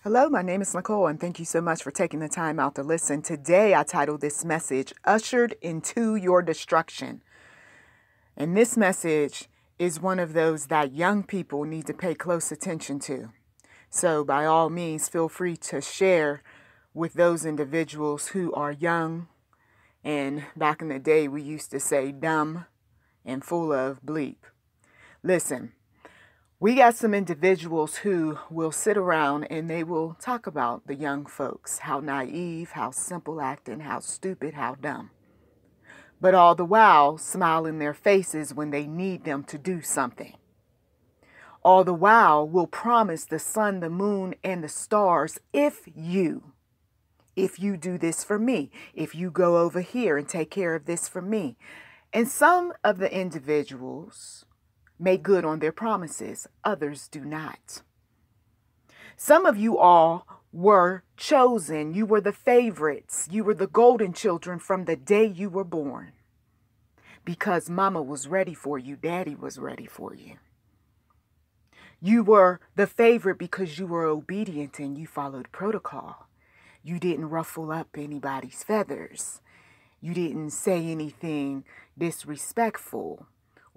Hello, my name is Nicholl, and thank you so much for taking the time out to listen. Today, I titled this message, Ushered into Your Destruction. And this message is one of those that young people need to pay close attention to. So by all means, feel free to share with those individuals who are young. And back in the day, we used to say dumb and full of bleep. Listen. We got some individuals who will sit around and they will talk about the young folks, how naive, how simple acting, how stupid, how dumb. But all the while, smile in their faces when they need them to do something. All the while, will promise the sun, the moon, and the stars if you do this for me, if you go over here and take care of this for me. And some of the individuals make good on their promises. Others do not. Some of you all were chosen. You were the favorites. You were the golden children from the day you were born. Because mama was ready for you. Daddy was ready for you. You were the favorite because you were obedient and you followed protocol. You didn't ruffle up anybody's feathers. You didn't say anything disrespectful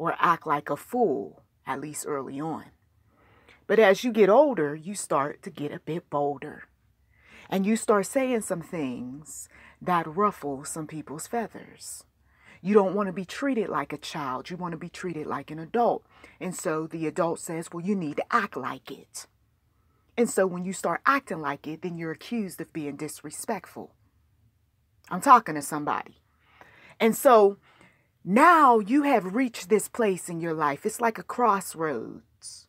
or act like a fool, at least early on. But as you get older, you start to get a bit bolder. And you start saying some things that ruffle some people's feathers. You don't want to be treated like a child. You want to be treated like an adult. And so the adult says, well, you need to act like it. And so when you start acting like it, then you're accused of being disrespectful. I'm talking to somebody. And so now you have reached this place in your life. It's like a crossroads.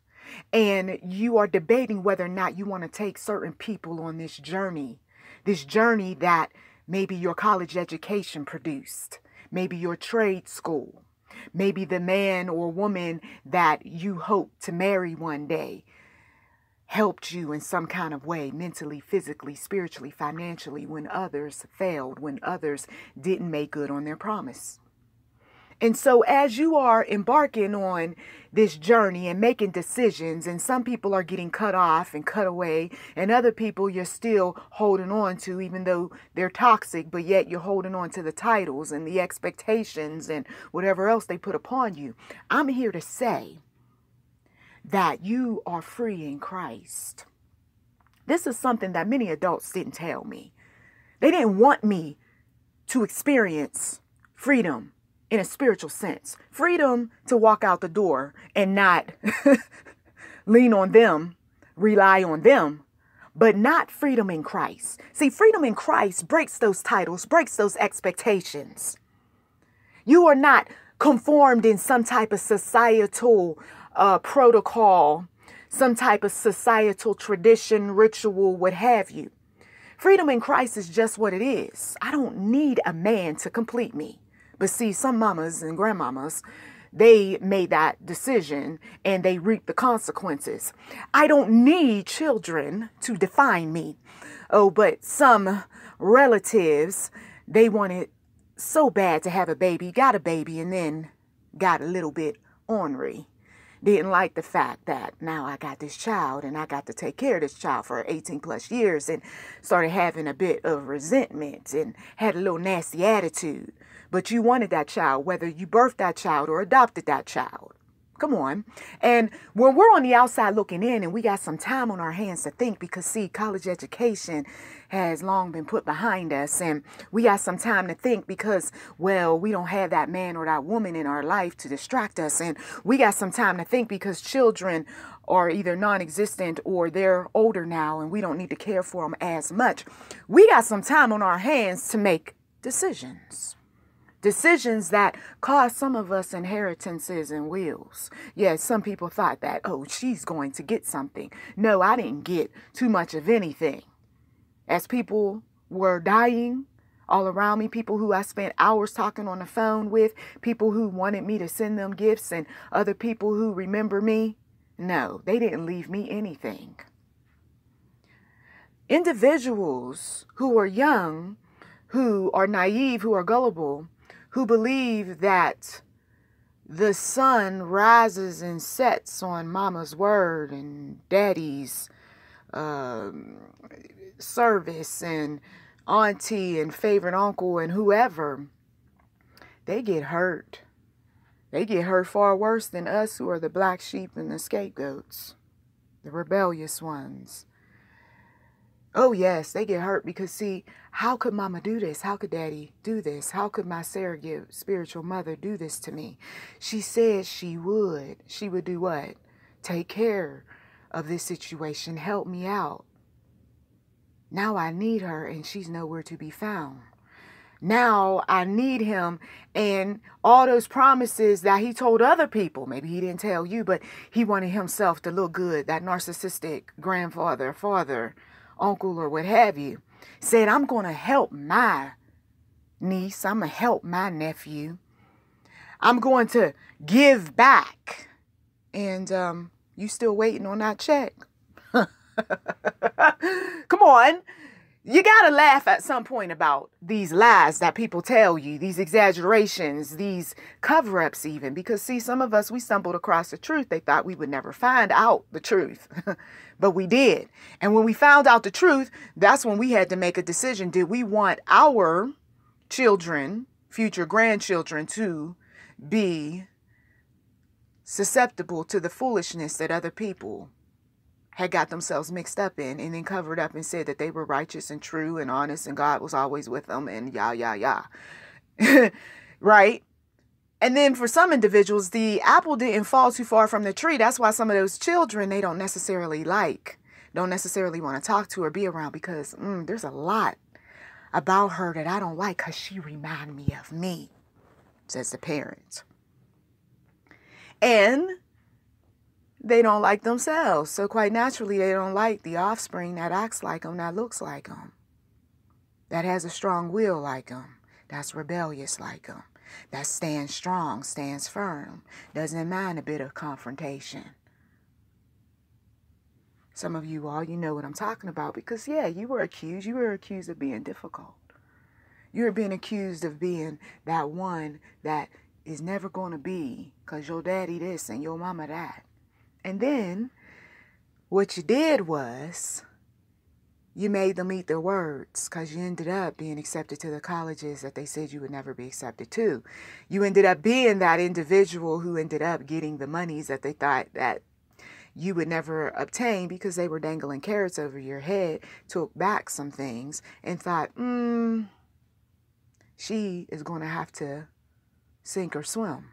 And you are debating whether or not you want to take certain people on this journey that maybe your college education produced, maybe your trade school, maybe the man or woman that you hope to marry one day helped you in some kind of way, mentally, physically, spiritually, financially, when others failed, when others didn't make good on their promise. And so as you are embarking on this journey and making decisions, and some people are getting cut off and cut away, and other people you're still holding on to, even though they're toxic, but yet you're holding on to the titles and the expectations and whatever else they put upon you. I'm here to say that you are free in Christ. This is something that many adults didn't tell me. They didn't want me to experience freedom in a spiritual sense. Freedom to walk out the door and not lean on them, rely on them, but not freedom in Christ. See, freedom in Christ breaks those titles, breaks those expectations. You are not conformed in some type of societal protocol, some type of societal tradition, ritual, what have you. Freedom in Christ is just what it is. I don't need a man to complete me. But see, some mamas and grandmamas, they made that decision and they reap the consequences. I don't need children to define me. Oh, but some relatives, they wanted so bad to have a baby, got a baby, and then got a little bit ornery. Didn't like the fact that now I got this child and I got to take care of this child for 18 plus years, and started having a bit of resentment and had a little nasty attitude. But you wanted that child, whether you birthed that child or adopted that child. Come on. And when we're on the outside looking in and we got some time on our hands to think, because see, college education has long been put behind us, and we got some time to think because, well, we don't have that man or that woman in our life to distract us. And we got some time to think because children are either non-existent or they're older now and we don't need to care for them as much. We got some time on our hands to make decisions. Decisions that cost some of us inheritances and wills. Yes, some people thought that, oh, she's going to get something. No, I didn't get too much of anything. As people were dying all around me, people who I spent hours talking on the phone with, people who wanted me to send them gifts, and other people who remember me, no, they didn't leave me anything. Individuals who are young, who are naive, who are gullible, who believe that the sun rises and sets on mama's word and daddy's service and auntie and favorite uncle and whoever, they get hurt. They get hurt far worse than us who are the black sheep and the scapegoats, the rebellious ones. Oh, yes, they get hurt because, see, how could mama do this? How could daddy do this? How could my surrogate spiritual mother do this to me? She said she would. She would do what? Take care of this situation, help me out. Now I need her and she's nowhere to be found. Now I need him, and all those promises that he told other people, maybe he didn't tell you, but he wanted himself to look good, that narcissistic grandfather, father, uncle, or what have you, said, I'm going to help my niece, I'm going to help my nephew, I'm going to give back, and you still waiting on that check. Come on. You got to laugh at some point about these lies that people tell you, these exaggerations, these cover-ups even. Because, see, some of us, we stumbled across the truth. They thought we would never find out the truth. But we did. And when we found out the truth, that's when we had to make a decision. Did we want our children, future grandchildren, to be susceptible to the foolishness that other people had got themselves mixed up in, and then covered up and said that they were righteous and true and honest and God was always with them and yah. Right? And then for some individuals, the apple didn't fall too far from the tree. That's why some of those children, they don't necessarily want to talk to or be around, because there's a lot about her that I don't like because she reminds me of me, says the parent. And they don't like themselves. So quite naturally, they don't like the offspring that acts like them, that looks like them, that has a strong will like them, that's rebellious like them, that stands strong, stands firm, doesn't mind a bit of confrontation. Some of you all, you know what I'm talking about, because, yeah, you were accused. You were accused of being difficult. You were being accused of being that one that is never going to be, because your daddy this and your mama that. And then what you did was you made them eat their words, because you ended up being accepted to the colleges that they said you would never be accepted to. You ended up being that individual who ended up getting the monies that they thought that you would never obtain, because they were dangling carrots over your head, took back some things and thought, she is going to have to sink or swim.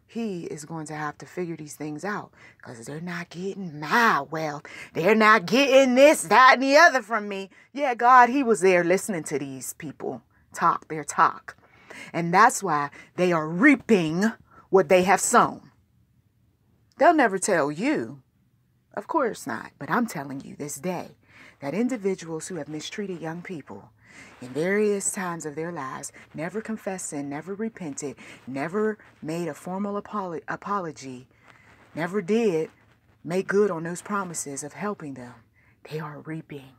He is going to have to figure these things out, because they're not getting my wealth. They're not getting this, that, and the other from me. Yeah, God, he was there listening to these people talk their talk. And that's why they are reaping what they have sown. They'll never tell you. Of course not. But I'm telling you this day that individuals who have mistreated young people in various times of their lives, never confessed sin, never repented, never made a formal apology, never did make good on those promises of helping them, they are reaping.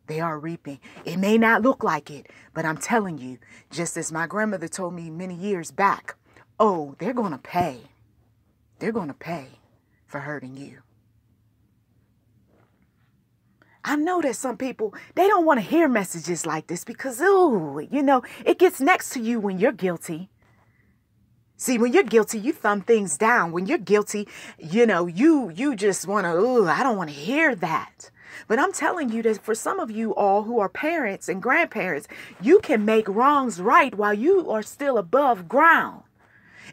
They are reaping. It may not look like it, but I'm telling you, just as my grandmother told me many years back, oh, they're going to pay. They're going to pay for hurting you. I know that some people, they don't want to hear messages like this because, it gets next to you when you're guilty. See, when you're guilty, you thumb things down. When you're guilty, you just want to, I don't want to hear that. But I'm telling you that for some of you all who are parents and grandparents, you can make wrongs right while you are still above ground,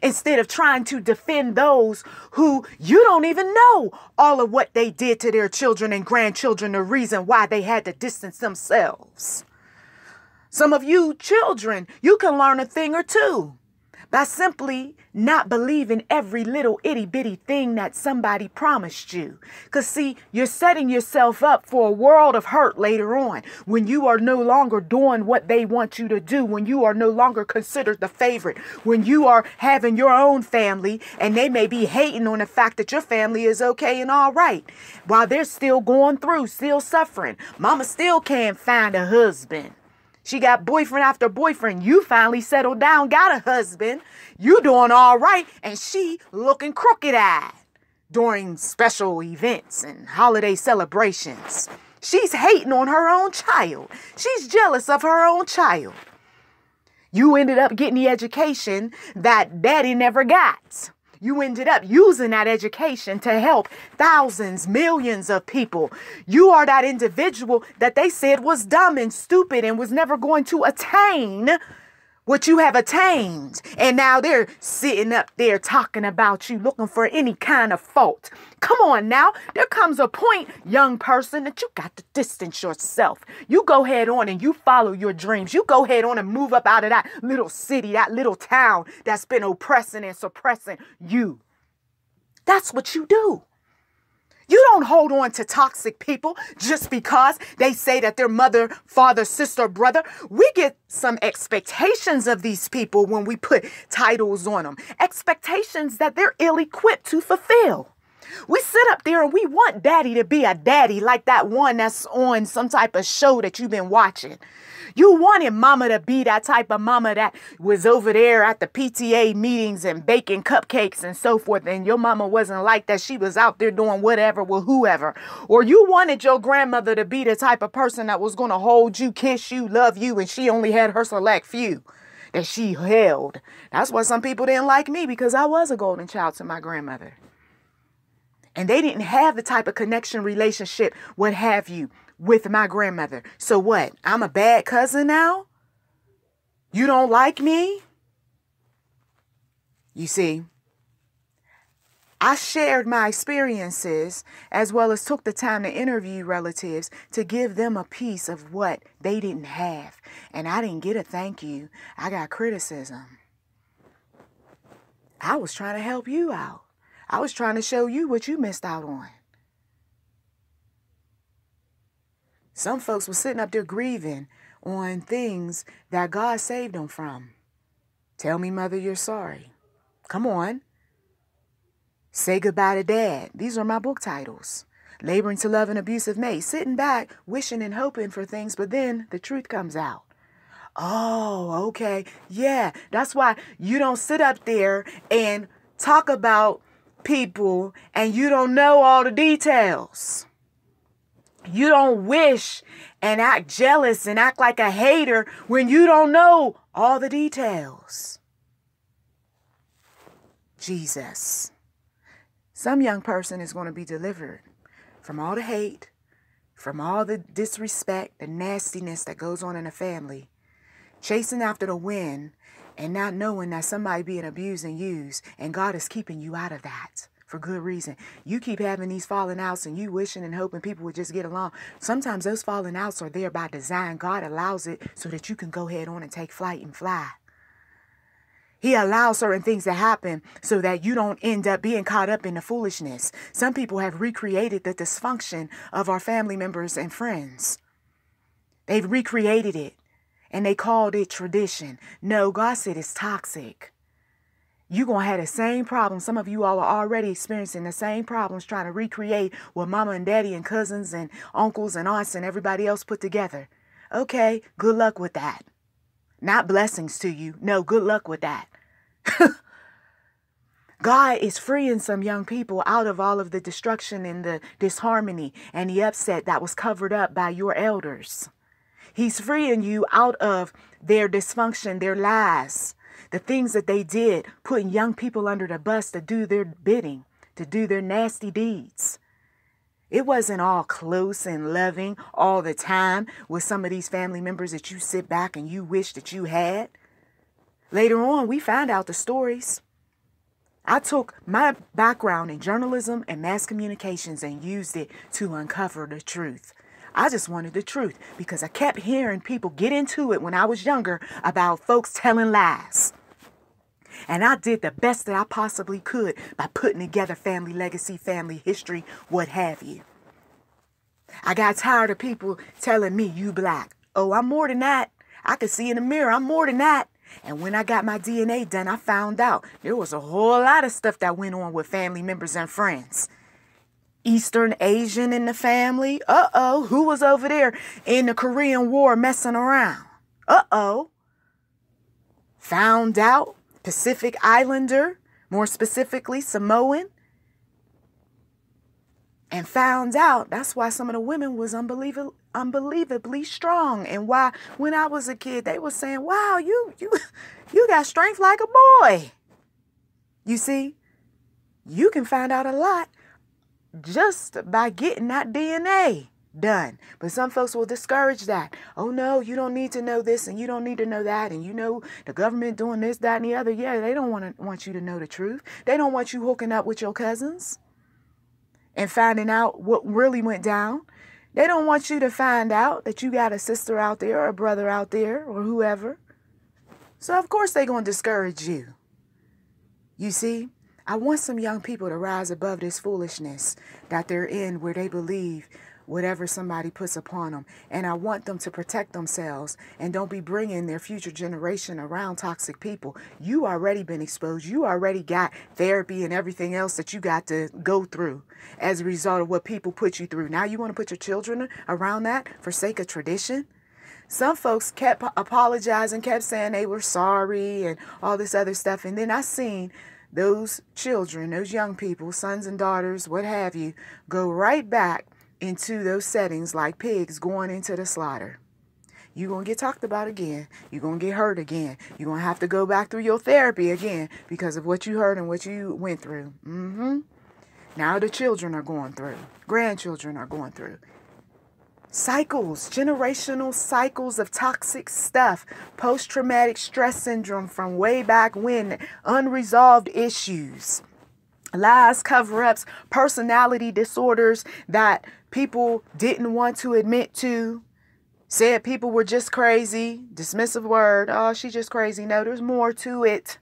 instead of trying to defend those who you don't even know all of what they did to their children and grandchildren, the reason why they had to distance themselves. Some of you children, you can learn a thing or two by simply not believing every little itty bitty thing that somebody promised you. Because, see, you're setting yourself up for a world of hurt later on when you are no longer doing what they want you to do, when you are no longer considered the favorite, when you are having your own family and they may be hating on the fact that your family is okay and all right while they're still going through, still suffering. Mama still can't find a husband. She got boyfriend after boyfriend. You finally settled down, got a husband. You doing all right, and she looking crooked-eyed. during special events and holiday celebrations. She's hating on her own child. She's jealous of her own child. You ended up getting the education that daddy never got. You ended up using that education to help thousands, millions of people. You are that individual that they said was dumb and stupid and was never going to attain what you have attained. And now they're sitting up there talking about you, looking for any kind of fault. Come on now. There comes a point, young person, that you got to distance yourself. You go head on and you follow your dreams. You go head on and move up out of that little city, that little town that's been oppressing and suppressing you. That's what you do. You don't hold on to toxic people just because they say that they're mother, father, sister, brother. We get some expectations of these people when we put titles on them. Expectations that they're ill-equipped to fulfill. We sit up there and we want daddy to be a daddy like that one that's on some type of show that you've been watching. You wanted mama to be that type of mama that was over there at the PTA meetings and baking cupcakes and so forth. And your mama wasn't like that. She was out there doing whatever with whoever. Or you wanted your grandmother to be the type of person that was going to hold you, kiss you, love you. And she only had her select few that she held. That's why some people didn't like me, because I was a golden child to my grandmother. And they didn't have the type of connection, relationship, what have you, with my grandmother. So what? I'm a bad cousin now? You don't like me? You see, I shared my experiences as well as took the time to interview relatives to give them a piece of what they didn't have. And I didn't get a thank you. I got criticism. I was trying to help you out. I was trying to show you what you missed out on. Some folks were sitting up there grieving on things that God saved them from. Tell me, mother, you're sorry. Come on. Say goodbye to dad. These are my book titles. Laboring to love an abusive mate. Sitting back, wishing and hoping for things, but then the truth comes out. Oh, okay. Yeah, that's why you don't sit up there and talk about people and you don't know all the details. You don't wish and act jealous and act like a hater when you don't know all the details. Jesus. Some young person is going to be delivered from all the hate, from all the disrespect, the nastiness that goes on in a family, chasing after the wind and not knowing that somebody being abused and used, and God is keeping you out of that for good reason. You keep having these falling outs and you wishing and hoping people would just get along. Sometimes those falling outs are there by design. God allows it so that you can go head on and take flight and fly. He allows certain things to happen so that you don't end up being caught up in the foolishness. Some people have recreated the dysfunction of our family members and friends. They've recreated it. And they called it tradition. No, God said it's toxic. You're going to have the same problems. Some of you all are already experiencing the same problems trying to recreate what mama and daddy and cousins and uncles and aunts and everybody else put together. Okay, good luck with that. Not blessings to you. No, good luck with that. God is freeing some young people out of all of the destruction and the disharmony and the upset that was covered up by your elders. He's freeing you out of their dysfunction, their lies, the things that they did, putting young people under the bus to do their bidding, to do their nasty deeds. It wasn't all close and loving all the time with some of these family members that you sit back and you wish that you had. Later on, we found out the stories. I took my background in journalism and mass communications and used it to uncover the truth. I just wanted the truth because I kept hearing people get into it when I was younger about folks telling lies. And I did the best that I possibly could by putting together family legacy, family history, what have you. I got tired of people telling me you black. Oh, I'm more than that. I could see in the mirror, I'm more than that. And when I got my DNA done, I found out there was a whole lot of stuff that went on with family members and friends. Eastern Asian in the family. Uh-oh. Who was over there in the Korean War messing around? Uh-oh. Found out Pacific Islander, more specifically Samoan. and found out that's why some of the women was unbelievably strong. And why when I was a kid, they were saying, wow, you got strength like a boy. You see, you can find out a lot just by getting that DNA done. But some folks will discourage that. Oh no, you don't need to know this and you don't need to know that. And you know, the government doing this, that, and the other. Yeah, they don't want you to know the truth. They don't want you hooking up with your cousins and finding out what really went down. They don't want you to find out that you got a sister out there or a brother out there or whoever. So of course they're going to discourage you. You see, I want some young people to rise above this foolishness that they're in, where they believe whatever somebody puts upon them. And I want them to protect themselves and don't be bringing their future generation around toxic people. You already been exposed. You already got therapy and everything else that you got to go through as a result of what people put you through. Now you want to put your children around that for sake of tradition? Some folks kept apologizing, kept saying they were sorry and all this other stuff. And then I seen those children, those young people, sons and daughters, what have you, go right back into those settings like pigs going into the slaughter. You're going to get talked about again. You're going to get hurt again. You're going to have to go back through your therapy again because of what you heard and what you went through. Now the children are going through. Grandchildren are going through. Cycles, generational cycles of toxic stuff. Post-traumatic stress syndrome from way back when. Unresolved issues. Lies, cover-ups, personality disorders that people didn't want to admit to. Said people were just crazy. Dismissive word. Oh, she's just crazy. No, there's more to it.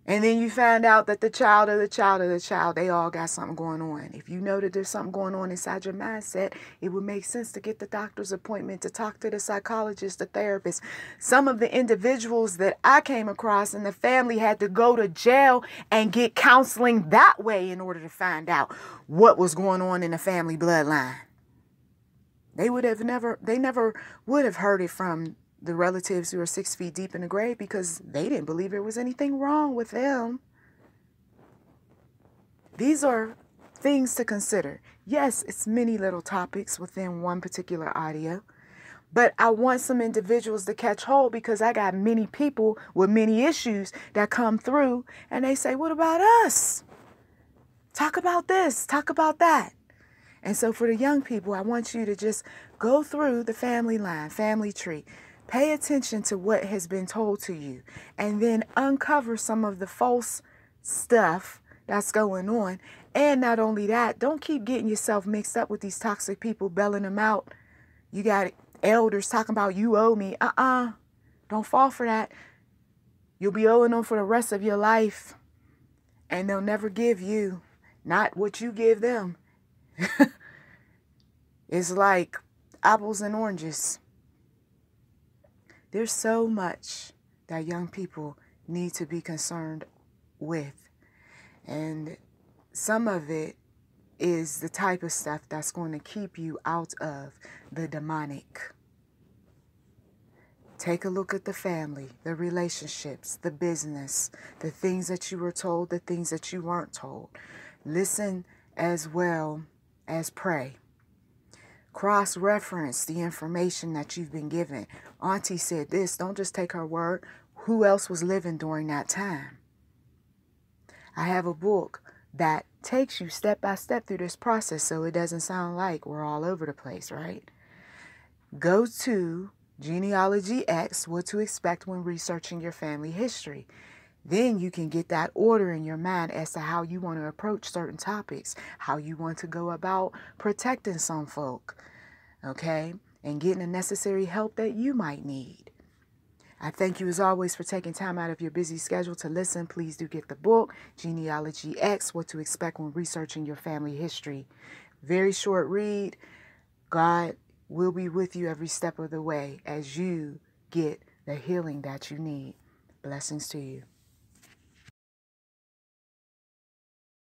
And then you find out that the child of the child of the child, they all got something going on. If you know that there's something going on inside your mindset, it would make sense to get the doctor's appointment, to talk to the psychologist, the therapist. Some of the individuals that I came across in the family had to go to jail and get counseling that way in order to find out what was going on in the family bloodline. They never would have heard it from the relatives who are 6 feet deep in the grave because they didn't believe there was anything wrong with them. These are things to consider. Yes, it's many little topics within one particular audio, but I want some individuals to catch hold because I got many people with many issues that come through and they say, what about us? Talk about this, talk about that. And so for the young people, I want you to just go through the family line, family tree. Pay attention to what has been told to you and then uncover some of the false stuff that's going on. And not only that, don't keep getting yourself mixed up with these toxic people, bailing them out. You got elders talking about you owe me. Don't fall for that. You'll be owing them for the rest of your life. And they'll never give you not what you give them. It's like apples and oranges. There's so much that young people need to be concerned with. And some of it is the type of stuff that's going to keep you out of the demonic. Take a look at the family, the relationships, the business, the things that you were told, the things that you weren't told. Listen as well as pray. Cross-reference the information that you've been given. Auntie said this. Don't just take her word. Who else was living during that time? I have a book that takes you step by step through this process so it doesn't sound like we're all over the place, right? Go to Genealogy X, What to Expect When Researching Your Family History. Then you can get that order in your mind as to how you want to approach certain topics, how you want to go about protecting some folk, okay, and getting the necessary help that you might need. I thank you as always for taking time out of your busy schedule to listen. Please do get the book, Genealogy X, What to Expect When Researching Your Family History. Very short read. God will be with you every step of the way as you get the healing that you need. Blessings to you.